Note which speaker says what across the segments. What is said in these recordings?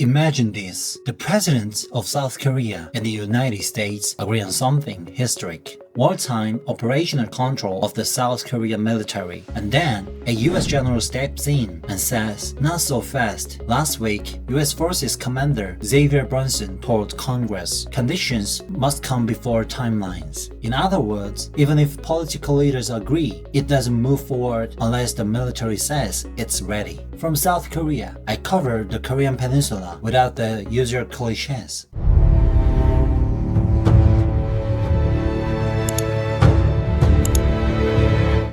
Speaker 1: Imagine this. The presidents of South Korea and the United States agree on something historic. Wartime operational control of the South Korean military. And then, a US general steps in and says, "Not so fast." Last week, US Forces Commander Xavier Brunson told Congress, conditions must come before timelines. In other words, even if political leaders agree, it doesn't move forward unless the military says it's ready. From South Korea, I covered the Korean Peninsula without the usual cliches.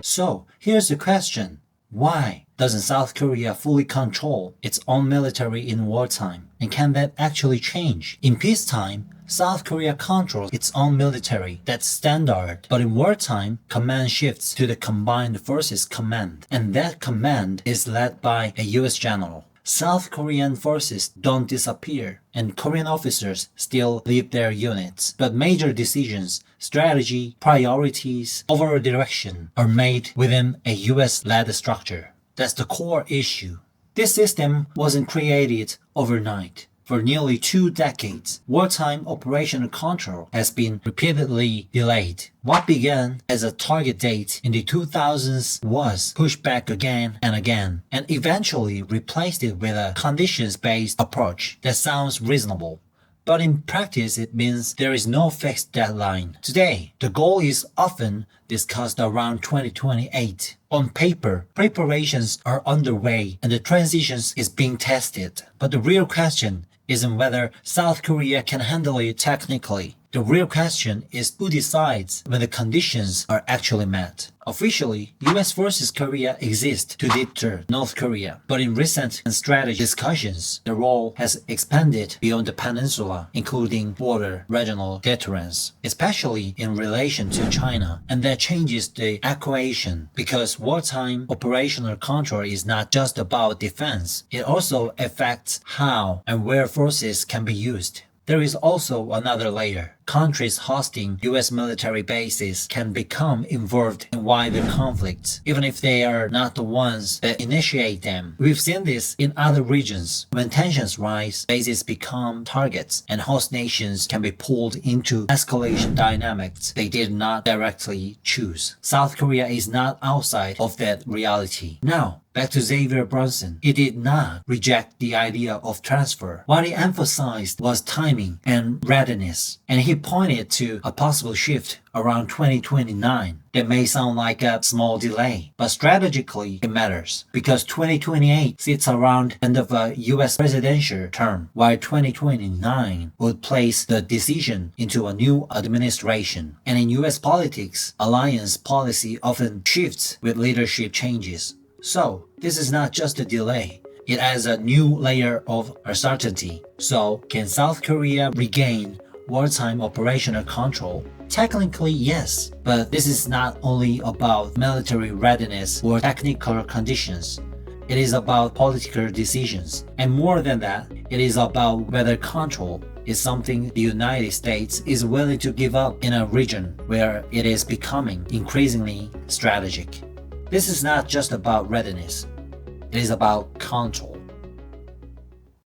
Speaker 1: So, here's the question. Why doesn't South Korea fully control its own military in wartime? And can that actually change? In peacetime, South Korea controls its own military. That's standard. But in wartime, command shifts to the Combined Forces Command. And that command is led by a US general. South Korean forces don't disappear, and Korean officers still lead their units. But major decisions, strategy, priorities, overall direction are made within a US-led structure. That's the core issue. This system wasn't created overnight. For nearly 2 decades, wartime operational control has been repeatedly delayed. What began as a target date in the 2000s was pushed back again and again, and eventually replaced it with a conditions-based approach that sounds reasonable. But in practice, it means there is no fixed deadline. Today, the goal is often discussed around 2028. On paper, preparations are underway and the transitions is being tested. But the real question isn't whether South Korea can handle it technically. The real question is who decides when the conditions are actually met. Officially, US Forces Korea exist to deter North Korea, but in recent strategy discussions, the role has expanded beyond the peninsula, including border regional deterrence, especially in relation to China, and that changes the equation because wartime operational control is not just about defense, it also affects how and where forces can be used. There is also another layer. Countries hosting US military bases can become involved in wider conflicts, even if they are not the ones that initiate them. We've seen this in other regions. When tensions rise, bases become targets, and host nations can be pulled into escalation dynamics they did not directly choose. South Korea is not outside of that reality. Now, back to Xavier Brunson. He did not reject the idea of transfer. What he emphasized was timing and readiness, and he pointed to a possible shift around 2029. That may sound like a small delay, but strategically it matters because 2028 sits around end of a US presidential term, while 2029 would place the decision into a new administration. And in US politics, alliance policy often shifts with leadership changes. So, this is not just a delay. It adds a new layer of uncertainty. So, can South Korea regain wartime operational control? Technically, yes, but this is not only about military readiness or technical conditions. It is about political decisions. And more than that, it is about whether control is something the United States is willing to give up in a region where it is becoming increasingly strategic. This is not just about readiness. It is about control.